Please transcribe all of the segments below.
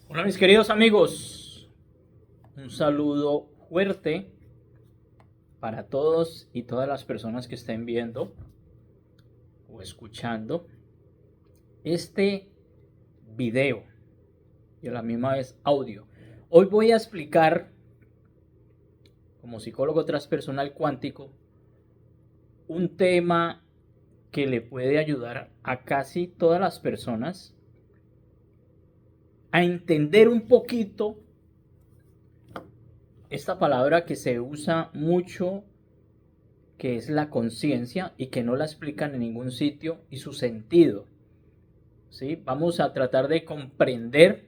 Hola mis queridos amigos, un saludo fuerte para todos y todas las personas que estén viendo o escuchando este video y a la misma vez audio. Hoy voy a explicar, como psicólogo transpersonal cuántico, un tema que le puede ayudar a casi todas las personas a entender un poquito esta palabra que se usa mucho, que es la conciencia y que no la explican en ningún sitio, y su sentido. ¿Sí? Vamos a tratar de comprender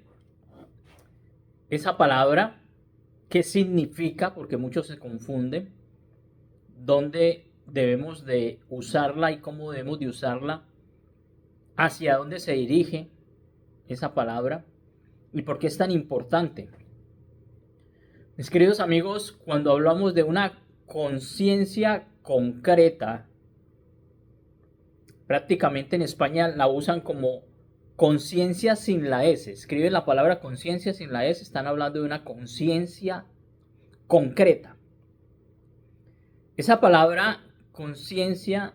esa palabra, qué significa, porque muchos se confunden, dónde debemos de usarla y cómo debemos de usarla, hacia dónde se dirige esa palabra y por qué es tan importante. Mis queridos amigos, cuando hablamos de una conciencia concreta, prácticamente en España la usan como conciencia sin la S. Escriben la palabra conciencia sin la S, están hablando de una conciencia concreta. Esa palabra conciencia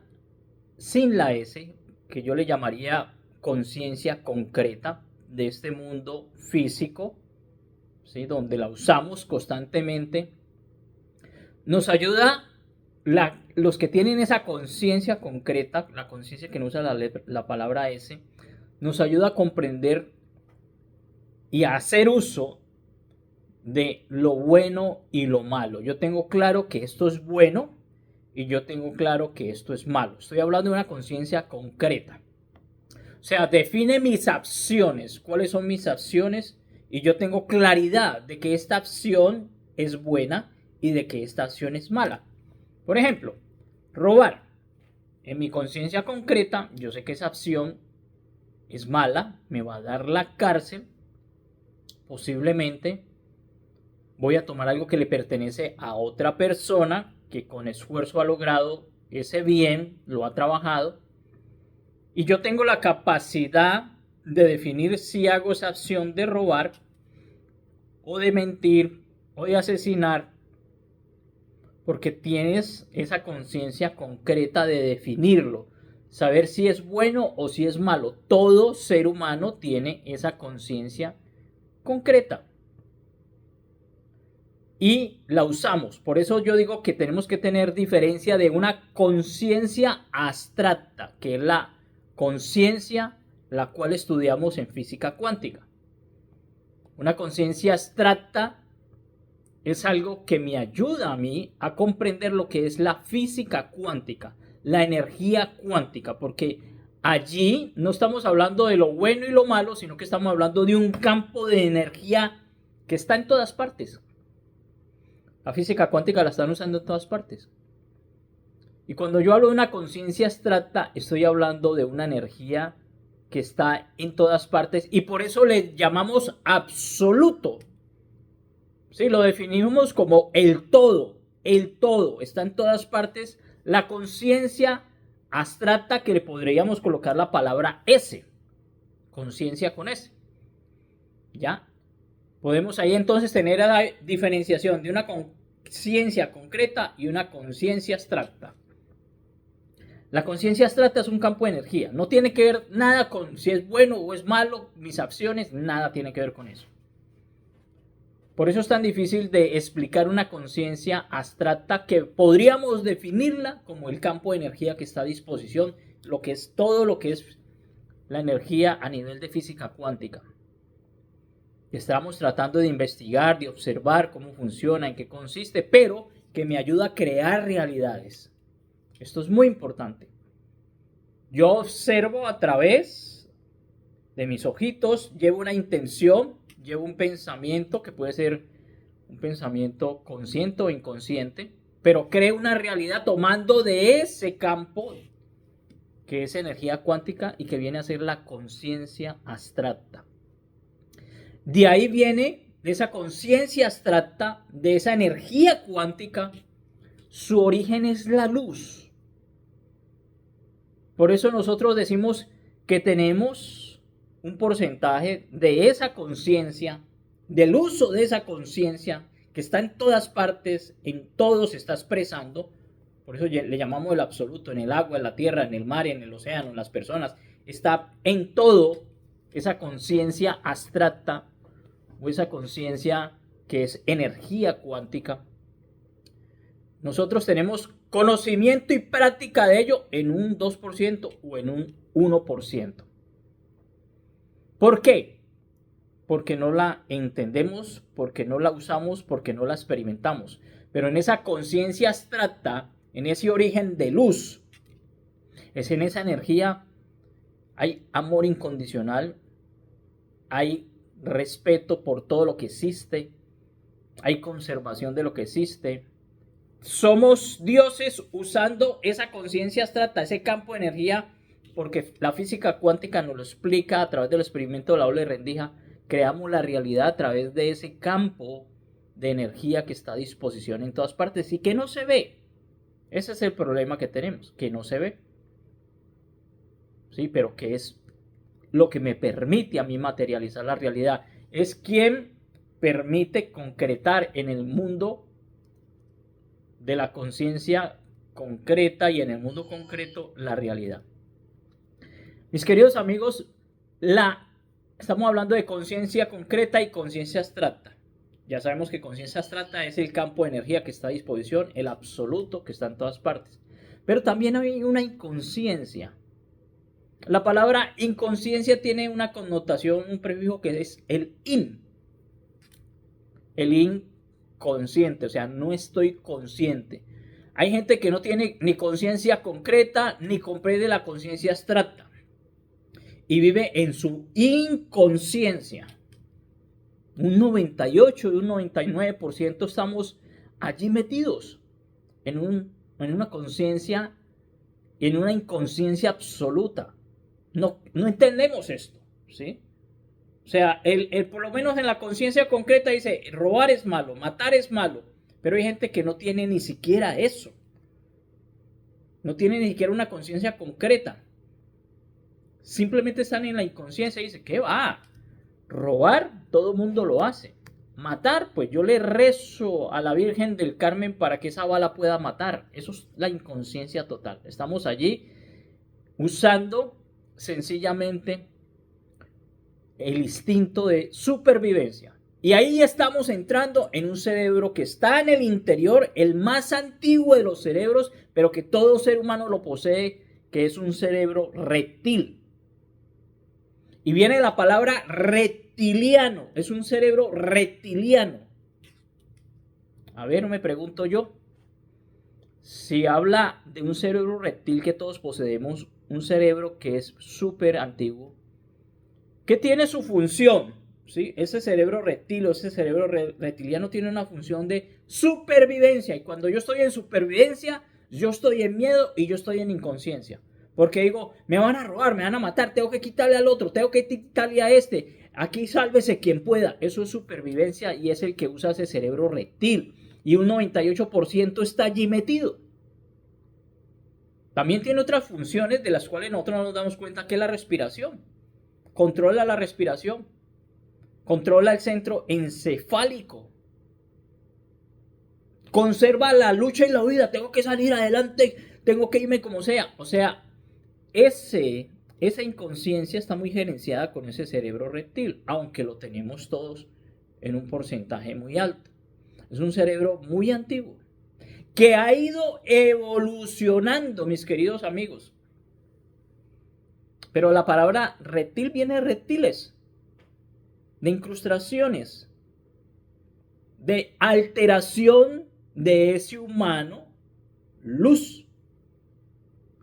sin la S, que yo le llamaría conciencia concreta de este mundo físico, ¿sí? Donde la usamos constantemente, nos ayuda los que tienen esa conciencia concreta, la conciencia que no usa la palabra S, nos ayuda a comprender y a hacer uso de lo bueno y lo malo. Yo tengo claro que esto es bueno y yo tengo claro que esto es malo. Estoy hablando de una conciencia concreta. O sea, define mis acciones, cuáles son mis acciones, y yo tengo claridad de que esta acción es buena y de que esta acción es mala. Por ejemplo, robar. En mi conciencia concreta, yo sé que esa acción es mala, me va a dar la cárcel, posiblemente voy a tomar algo que le pertenece a otra persona que con esfuerzo ha logrado ese bien, lo ha trabajado, y yo tengo la capacidad de definir si hago esa acción de robar o de mentir o de asesinar, porque tienes esa conciencia concreta de definirlo, saber si es bueno o si es malo. Todo ser humano tiene esa conciencia concreta y la usamos. Por eso yo digo que tenemos que tener diferencia de una conciencia abstracta, que es la conciencia la cual estudiamos en física cuántica. Una conciencia abstracta es algo que me ayuda a mí a comprender lo que es la física cuántica, la energía cuántica, porque allí no estamos hablando de lo bueno y lo malo, sino que estamos hablando de un campo de energía que está en todas partes. La física cuántica la están usando en todas partes. Y cuando yo hablo de una conciencia abstracta, estoy hablando de una energía que está en todas partes y por eso le llamamos absoluto. Sí, lo definimos como el todo está en todas partes. La conciencia abstracta, que le podríamos colocar la palabra S, conciencia con S, ¿ya? Podemos ahí entonces tener la diferenciación de una conciencia concreta y una conciencia abstracta. La conciencia abstracta es un campo de energía, no tiene que ver nada con si es bueno o es malo, mis acciones, nada tiene que ver con eso. Por eso es tan difícil de explicar una conciencia abstracta, que podríamos definirla como el campo de energía que está a disposición, lo que es todo lo que es la energía a nivel de física cuántica. Estamos tratando de investigar, de observar cómo funciona, en qué consiste, pero que me ayuda a crear realidades. Esto es muy importante. Yo observo a través de mis ojitos, llevo una intención, llevo un pensamiento que puede ser un pensamiento consciente o inconsciente, pero creo una realidad tomando de ese campo que es energía cuántica y que viene a ser la conciencia abstracta. De ahí viene, de esa conciencia abstracta, de esa energía cuántica, su origen es la luz. Por eso nosotros decimos que tenemos un porcentaje de esa conciencia, del uso de esa conciencia que está en todas partes, en todo se está expresando. Por eso le llamamos el absoluto, en el agua, en la tierra, en el mar, en el océano, en las personas. Está en todo esa conciencia abstracta o esa conciencia que es energía cuántica. Nosotros tenemos conocimiento y práctica de ello en un 2% o en un 1%. ¿Por qué? Porque no la entendemos, porque no la usamos, porque no la experimentamos. Pero en esa conciencia abstracta, en ese origen de luz, es en esa energía, hay amor incondicional, hay respeto por todo lo que existe, hay conservación de lo que existe. Somos dioses usando esa conciencia abstracta, ese campo de energía, porque la física cuántica nos lo explica a través del experimento de la ola de rendija. Creamos la realidad a través de ese campo de energía que está a disposición en todas partes y que no se ve. Ese es el problema que tenemos, que no se ve. Sí, pero que es lo que me permite a mí materializar la realidad. Es quien permite concretar en el mundo de la conciencia concreta y en el mundo concreto la realidad. Mis queridos amigos, estamos hablando de conciencia concreta y conciencia abstracta. Ya sabemos que conciencia abstracta es el campo de energía que está a disposición, el absoluto que está en todas partes. Pero también hay una inconsciencia. La palabra inconsciencia tiene una connotación, un prefijo que es el in. El inconsciente, o sea, no estoy consciente. Hay gente que no tiene ni conciencia concreta ni comprende la conciencia abstracta y vive en su inconsciencia. Un 98 y un 99% estamos allí metidos en una conciencia, en una inconsciencia absoluta. No entendemos esto, ¿sí? O sea, por lo menos en la conciencia concreta dice, robar es malo, matar es malo, pero hay gente que no tiene ni siquiera eso. No tiene ni siquiera una conciencia concreta. Simplemente están en la inconsciencia y dice, ¿qué va? Robar, todo el mundo lo hace. Matar, pues yo le rezo a la Virgen del Carmen para que esa bala pueda matar. Eso es la inconsciencia total. Estamos allí usando sencillamente el instinto de supervivencia. Y ahí estamos entrando en un cerebro que está en el interior, el más antiguo de los cerebros, pero que todo ser humano lo posee, que es un cerebro reptil. Y viene la palabra reptiliano, es un cerebro reptiliano. A ver, me pregunto yo, si habla de un cerebro reptil que todos poseemos, un cerebro que es súper antiguo, que tiene su función, ¿sí? Ese cerebro reptil, ese cerebro reptiliano tiene una función de supervivencia. Y cuando yo estoy en supervivencia, yo estoy en miedo y yo estoy en inconsciencia. Porque digo, me van a robar, me van a matar, tengo que quitarle al otro, tengo que quitarle a este. Aquí sálvese quien pueda. Eso es supervivencia y es el que usa ese cerebro reptil. Y un 98% está allí metido. También tiene otras funciones de las cuales nosotros no nos damos cuenta, que es la respiración. Controla la respiración. Controla el centro encefálico. Conserva la lucha y la huida. Tengo que salir adelante. Tengo que irme como sea. O sea, esa inconsciencia está muy gerenciada con ese cerebro reptil. Aunque lo tenemos todos en un porcentaje muy alto. Es un cerebro muy antiguo. Que ha ido evolucionando, mis queridos amigos. Pero la palabra reptil viene de reptiles, de incrustaciones, de alteración de ese humano luz.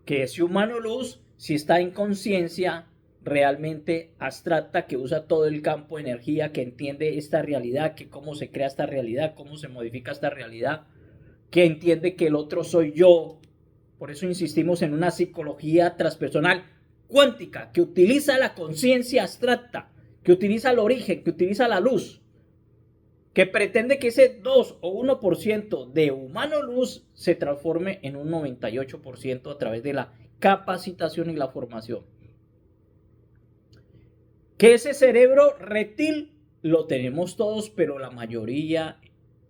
Que ese humano luz, si está en conciencia realmente abstracta, que usa todo el campo de energía, que entiende esta realidad, que cómo se crea esta realidad, cómo se modifica esta realidad, que entiende que el otro soy yo. Por eso insistimos en una psicología transpersonal cuántica, que utiliza la conciencia abstracta, que utiliza el origen, que utiliza la luz, que pretende que ese 2 o 1% de humano luz se transforme en un 98% a través de la capacitación y la formación. Que ese cerebro reptil lo tenemos todos, pero la mayoría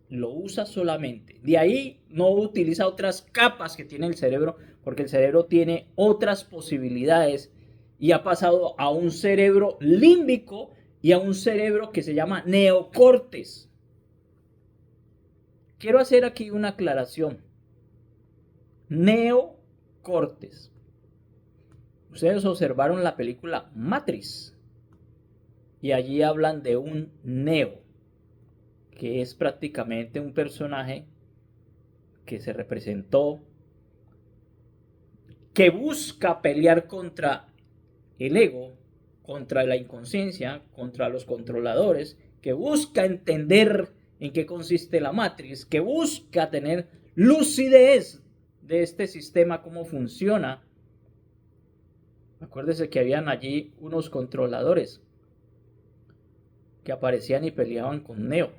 lo usa solamente. De ahí no utiliza otras capas que tiene el cerebro, porque el cerebro tiene otras posibilidades y ha pasado a un cerebro límbico y a un cerebro que se llama neocortes. Quiero hacer aquí una aclaración. Neocortes. Ustedes observaron la película Matrix y allí hablan de un Neo, que es prácticamente un personaje que se representó, que busca pelear contra el ego, contra la inconsciencia, contra los controladores, que busca entender en qué consiste la Matrix, que busca tener lucidez de este sistema, cómo funciona. Acuérdese que habían allí unos controladores que aparecían y peleaban con Neo.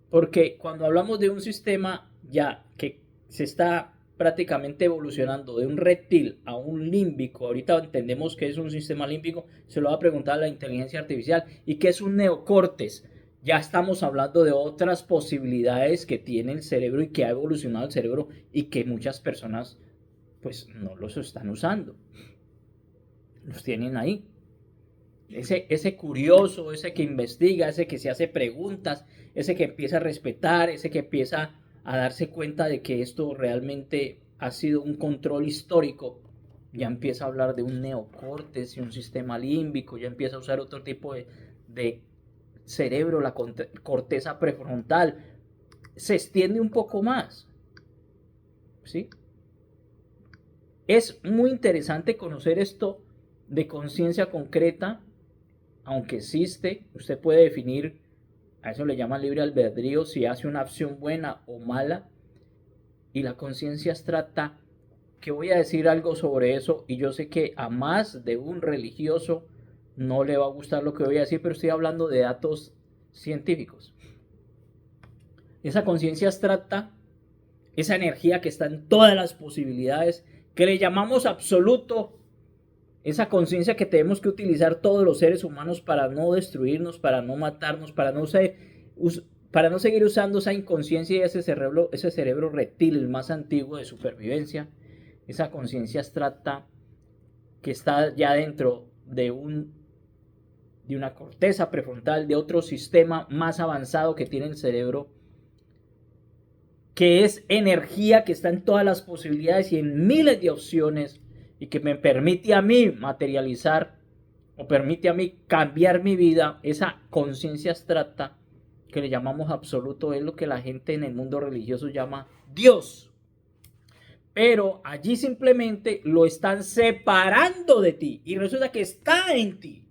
Porque cuando hablamos de un sistema ya que se está prácticamente evolucionando de un reptil a un límbico, ahorita entendemos que es un sistema límbico, se lo va a preguntar a la inteligencia artificial, y qué es un neocortes. Ya estamos hablando de otras posibilidades que tiene el cerebro y que ha evolucionado el cerebro y que muchas personas pues no los están usando. Los tienen ahí. Ese curioso, ese que investiga, ese que se hace preguntas, ese que empieza a respetar, ese que empieza a darse cuenta de que esto realmente ha sido un control histórico, ya empieza a hablar de un neocortes y un sistema límbico, ya empieza a usar otro tipo de cerebro, la corteza prefrontal, se extiende un poco más, ¿sí? Es muy interesante conocer esto de conciencia concreta, aunque existe. Usted puede definir, a eso le llaman libre albedrío, si hace una acción buena o mala. Y la conciencia abstracta, que voy a decir algo sobre eso, y yo sé que a más de un religioso no le va a gustar lo que voy a decir, pero estoy hablando de datos científicos. Esa conciencia abstracta, esa energía que está en todas las posibilidades, que le llamamos absoluto, esa conciencia que tenemos que utilizar todos los seres humanos para no destruirnos, para no matarnos, para no seguir usando esa inconsciencia y ese cerebro reptil, el más antiguo de supervivencia, esa conciencia abstracta que está ya dentro de una corteza prefrontal, de otro sistema más avanzado que tiene el cerebro, que es energía que está en todas las posibilidades y en miles de opciones, y que me permite a mí materializar o permite a mí cambiar mi vida. Esa conciencia abstracta que le llamamos absoluto es lo que la gente en el mundo religioso llama Dios. Pero allí simplemente lo están separando de ti y resulta que está en ti.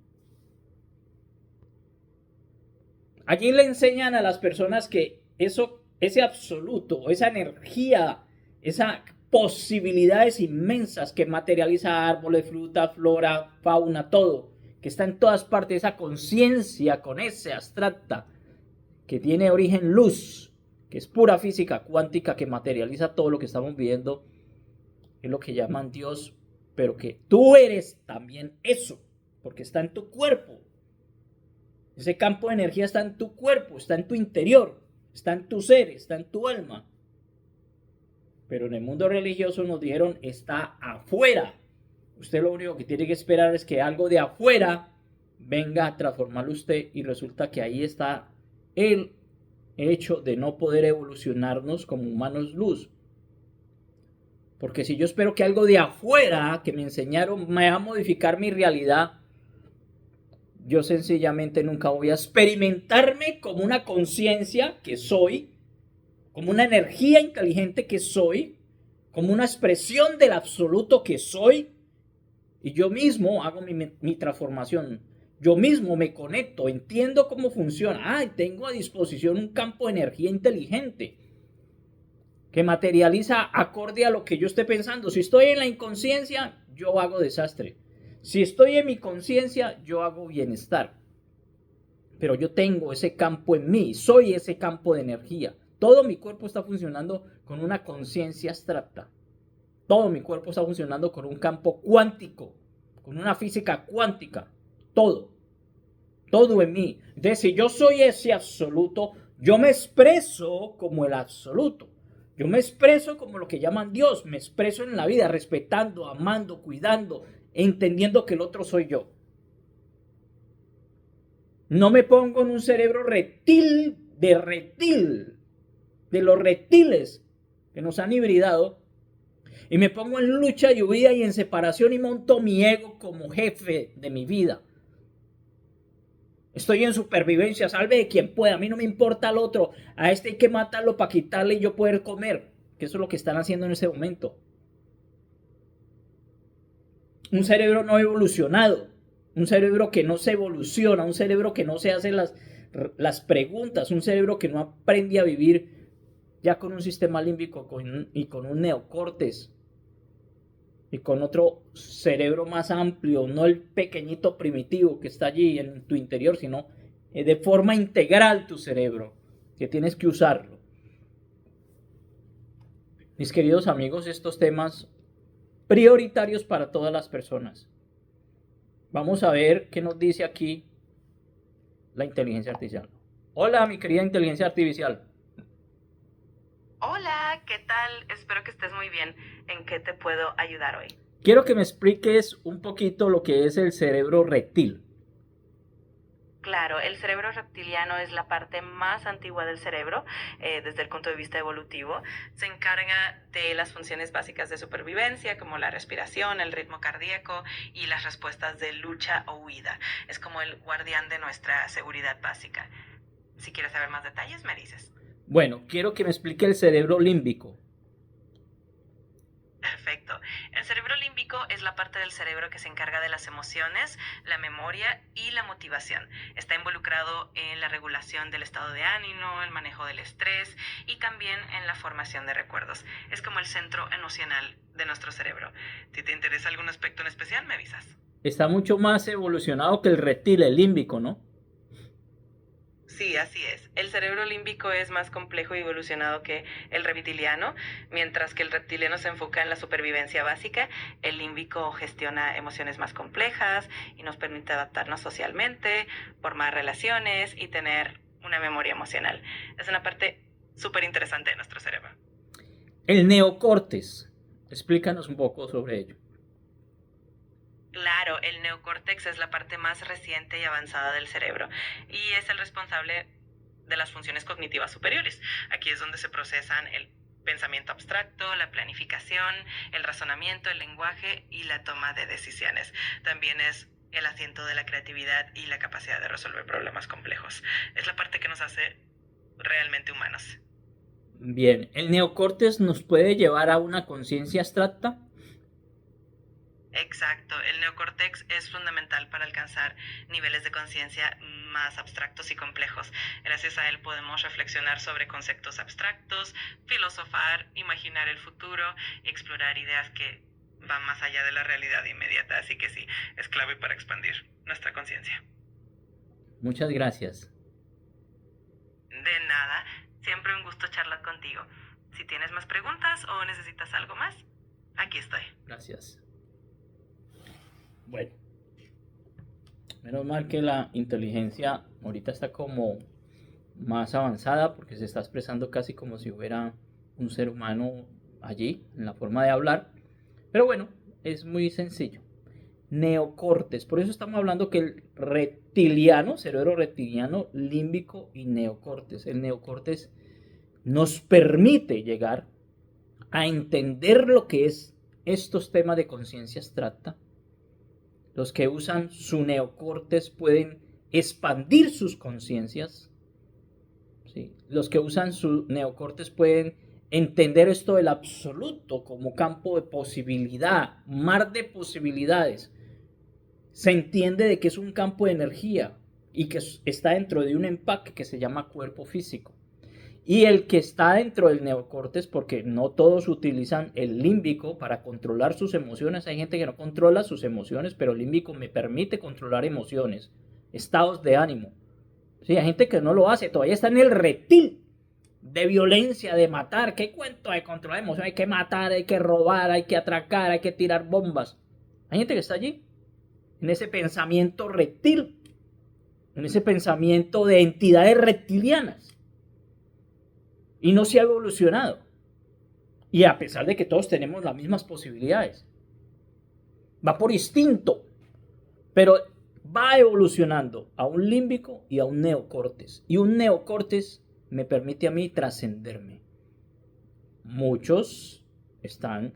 Allí le enseñan a las personas que ese absoluto, esa energía, esa posibilidades inmensas que materializa árboles, fruta, flora, fauna, todo, que está en todas partes, esa conciencia con ese abstracta que tiene origen luz, que es pura física cuántica, que materializa todo lo que estamos viviendo, es lo que llaman Dios, pero que tú eres también eso, porque está en tu cuerpo. Ese campo de energía está en tu cuerpo, está en tu interior, está en tu ser, está en tu alma. Pero en el mundo religioso nos dijeron, está afuera. Usted lo único que tiene que esperar es que algo de afuera venga a transformarlo usted, y resulta que ahí está el hecho de no poder evolucionarnos como humanos luz. Porque si yo espero que algo de afuera que me enseñaron me va a modificar mi realidad, yo sencillamente nunca voy a experimentarme como una conciencia que soy, como una energía inteligente que soy, como una expresión del absoluto que soy, y yo mismo hago mi transformación. Yo mismo me conecto, entiendo cómo funciona. Tengo a disposición un campo de energía inteligente que materializa acorde a lo que yo esté pensando. Si estoy en la inconsciencia, yo hago desastre. Si estoy en mi conciencia, yo hago bienestar. Pero yo tengo ese campo en mí, soy ese campo de energía. Todo mi cuerpo está funcionando con una conciencia abstracta. Todo mi cuerpo está funcionando con un campo cuántico, con una física cuántica, todo en mí. Entonces, si yo soy ese absoluto, yo me expreso como el absoluto. Yo me expreso como lo que llaman Dios, me expreso en la vida, respetando, amando, cuidando, entendiendo que el otro soy yo. No me pongo en un cerebro reptil, de los reptiles que nos han hibridado, y me pongo en lucha y huida y en separación y monto mi ego como jefe de mi vida. Estoy en supervivencia, salve de quien pueda, a mí no me importa el otro, a este hay que matarlo para quitarle y yo poder comer, que eso es lo que están haciendo en ese momento. Un cerebro no evolucionado, un cerebro que no se evoluciona, un cerebro que no se hace las preguntas, un cerebro que no aprende a vivir ya con un sistema límbico y con un neocórtex y con otro cerebro más amplio, no el pequeñito primitivo que está allí en tu interior, sino de forma integral tu cerebro, que tienes que usarlo. Mis queridos amigos, estos temas prioritarios para todas las personas. Vamos a ver qué nos dice aquí la inteligencia artificial. Hola, mi querida inteligencia artificial. Hola, ¿qué tal? Espero que estés muy bien. ¿En qué te puedo ayudar hoy? Quiero que me expliques un poquito lo que es el cerebro reptil. Claro, el cerebro reptiliano es la parte más antigua del cerebro desde el punto de vista evolutivo. Se encarga de las funciones básicas de supervivencia, como la respiración, el ritmo cardíaco y las respuestas de lucha o huida. Es como el guardián de nuestra seguridad básica. Si quieres saber más detalles, me dices. Bueno, quiero que me explique el cerebro límbico. Perfecto. El cerebro límbico es la parte del cerebro que se encarga de las emociones, la memoria y la motivación. Está involucrado en la regulación del estado de ánimo, el manejo del estrés y también en la formación de recuerdos. Es como el centro emocional de nuestro cerebro. Si te interesa algún aspecto en especial, me avisas. Está mucho más evolucionado que el reptil, el límbico, ¿no? Sí, así es. El cerebro límbico es más complejo y evolucionado que el reptiliano, mientras que el reptiliano se enfoca en la supervivencia básica. El límbico gestiona emociones más complejas y nos permite adaptarnos socialmente, formar relaciones y tener una memoria emocional. Es una parte súper interesante de nuestro cerebro. El neocórtex. Explícanos un poco sobre ello. Claro, el neocórtex es la parte más reciente y avanzada del cerebro y es el responsable de las funciones cognitivas superiores. Aquí es donde se procesan el pensamiento abstracto, la planificación, el razonamiento, el lenguaje y la toma de decisiones. También es el asiento de la creatividad y la capacidad de resolver problemas complejos. Es la parte que nos hace realmente humanos. Bien, ¿el neocórtex nos puede llevar a una conciencia abstracta? Exacto, el neocórtex es fundamental para alcanzar niveles de conciencia más abstractos y complejos. Gracias a él podemos reflexionar sobre conceptos abstractos, filosofar, imaginar el futuro y explorar ideas que van más allá de la realidad inmediata. Así que sí, es clave para expandir nuestra conciencia. Muchas gracias. De nada, siempre un gusto charlar contigo. Si tienes más preguntas o necesitas algo más, aquí estoy. Gracias. Bueno, menos mal que la inteligencia ahorita está como más avanzada porque se está expresando casi como si hubiera un ser humano allí en la forma de hablar. Pero bueno, es muy sencillo. Neocórtex, por eso estamos hablando que el reptiliano, cerebro reptiliano, límbico y neocórtex. El neocórtex nos permite llegar a entender lo que es estos temas de conciencia abstracta. Los que usan su neocórtex pueden expandir sus conciencias. ¿Sí? Los que usan su neocórtex pueden entender esto del absoluto como campo de posibilidad, mar de posibilidades. Se entiende de que es un campo de energía y que está dentro de un empaque que se llama cuerpo físico. Y el que está dentro del neocórtex, porque no todos utilizan el límbico para controlar sus emociones. Hay gente que no controla sus emociones, pero el límbico me permite controlar emociones, estados de ánimo. Sí, hay gente que no lo hace, todavía está en el reptil de violencia, de matar. ¿Qué cuento de controlar emociones? Hay que matar, hay que robar, hay que atracar, hay que tirar bombas. Hay gente que está allí. en ese pensamiento reptil, en ese pensamiento de entidades reptilianas. Y no se ha evolucionado. Y a pesar de que todos tenemos las mismas posibilidades. Va por instinto, pero va evolucionando a un límbico y a un neocortes. Y un neocortes me permite a mí trascenderme. Muchos están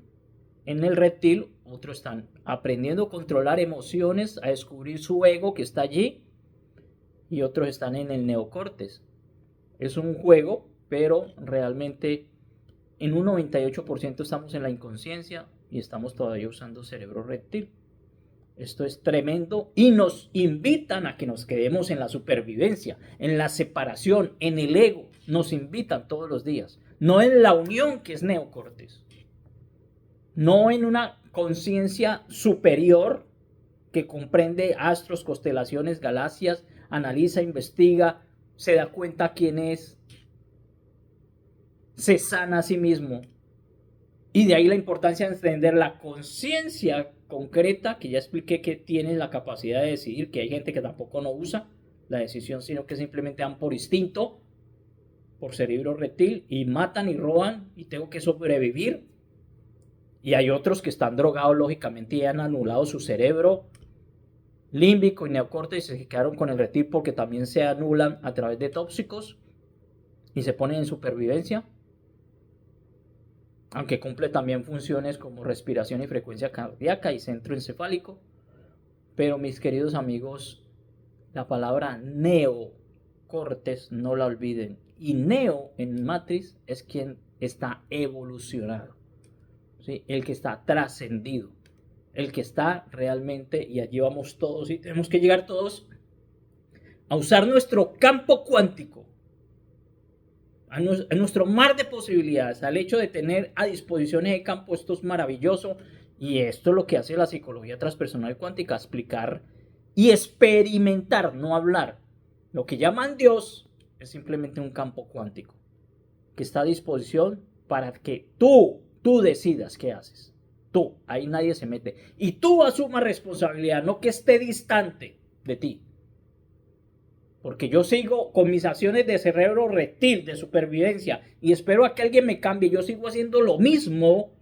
en el reptil, otros están aprendiendo a controlar emociones, a descubrir su ego que está allí, y otros están en el neocortes. Es un juego, pero realmente en un 98% estamos en la inconsciencia y estamos todavía usando cerebro reptil. Esto es tremendo y nos invitan a que nos quedemos en la supervivencia, en la separación, en el ego. Nos invitan todos los días, no en la unión que es neocortes, no en una conciencia superior que comprende astros, constelaciones, galaxias, analiza, investiga, se da cuenta quién es, se sana a sí mismo. Y de ahí la importancia de entender la conciencia concreta, que ya expliqué que tiene la capacidad de decidir, que hay gente que tampoco no usa la decisión, sino que simplemente dan por instinto, por cerebro reptil, y matan y roban, y tengo que sobrevivir. Y hay otros que están drogados, lógicamente, y han anulado su cerebro límbico y neocortes y se quedaron con el reptil porque también se anulan a través de tóxicos y se ponen en supervivencia. Aunque cumple también funciones como respiración y frecuencia cardíaca y centro encefálico. Pero mis queridos amigos, la palabra neocortes no la olviden. Y neo en Matrix es quien está evolucionado, ¿sí? El que está trascendido, el que está realmente, y allí vamos todos, y tenemos que llegar todos a usar nuestro campo cuántico, a nuestro mar de posibilidades, al hecho de tener a disposición ese campo. Esto es maravilloso, y esto es lo que hace la psicología transpersonal cuántica, explicar y experimentar, no hablar. Lo que llaman Dios es simplemente un campo cuántico que está a disposición para que tú decidas qué haces. Tú, ahí nadie se mete, y tú asumas responsabilidad, no que esté distante de ti. Porque yo sigo con mis acciones de cerebro reptil, de supervivencia, y espero a que alguien me cambie. Yo sigo haciendo lo mismo,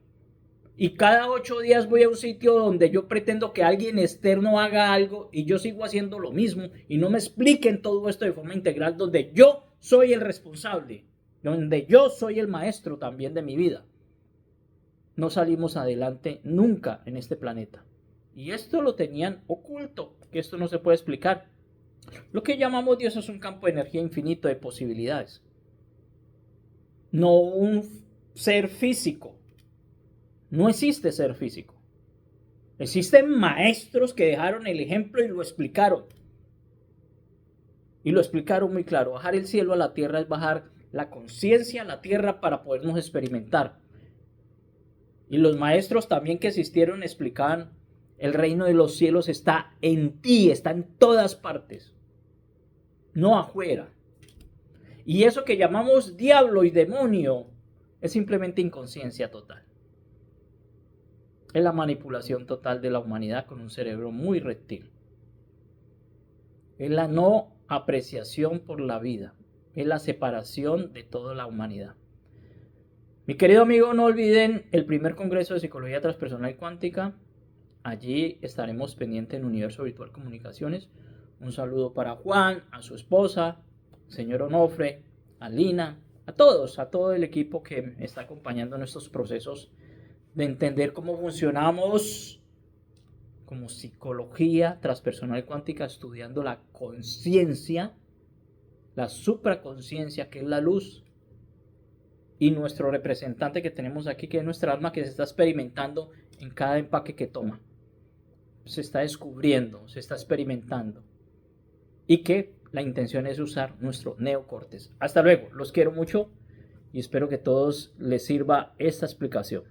y cada 8 días voy a un sitio donde yo pretendo que alguien externo haga algo, y yo sigo haciendo lo mismo, y no me expliquen todo esto de forma integral, donde yo soy el responsable, donde yo soy el maestro también de mi vida. No salimos adelante nunca en este planeta. Y esto lo tenían oculto, que esto no se puede explicar. Lo que llamamos Dios es un campo de energía infinito de posibilidades. No un ser físico. No existe ser físico. Existen maestros que dejaron el ejemplo y lo explicaron. Y lo explicaron muy claro. Bajar el cielo a la tierra es bajar la conciencia a la tierra para podernos experimentar. Y los maestros también que existieron explicaban: el reino de los cielos está en ti, está en todas partes, no afuera. Y eso que llamamos diablo y demonio es simplemente inconsciencia total. Es la manipulación total de la humanidad con un cerebro muy reptil. Es la no apreciación por la vida. Es la separación de toda la humanidad. Mi querido amigo, no olviden el primer congreso de psicología transpersonal cuántica. Allí estaremos pendientes en Universo Virtual Comunicaciones. Un saludo para Juan, a su esposa, señor Onofre, a Lina, a todos, a todo el equipo que me está acompañando en estos procesos de entender cómo funcionamos como psicología transpersonal cuántica, estudiando la conciencia, la supraconciencia, que es la luz, y nuestro representante que tenemos aquí, que es nuestra alma, que se está experimentando en cada empaque que toma. Se está descubriendo, se está experimentando. Y que la intención es usar nuestro neocortes. Hasta luego, los quiero mucho y espero que a todos les sirva esta explicación.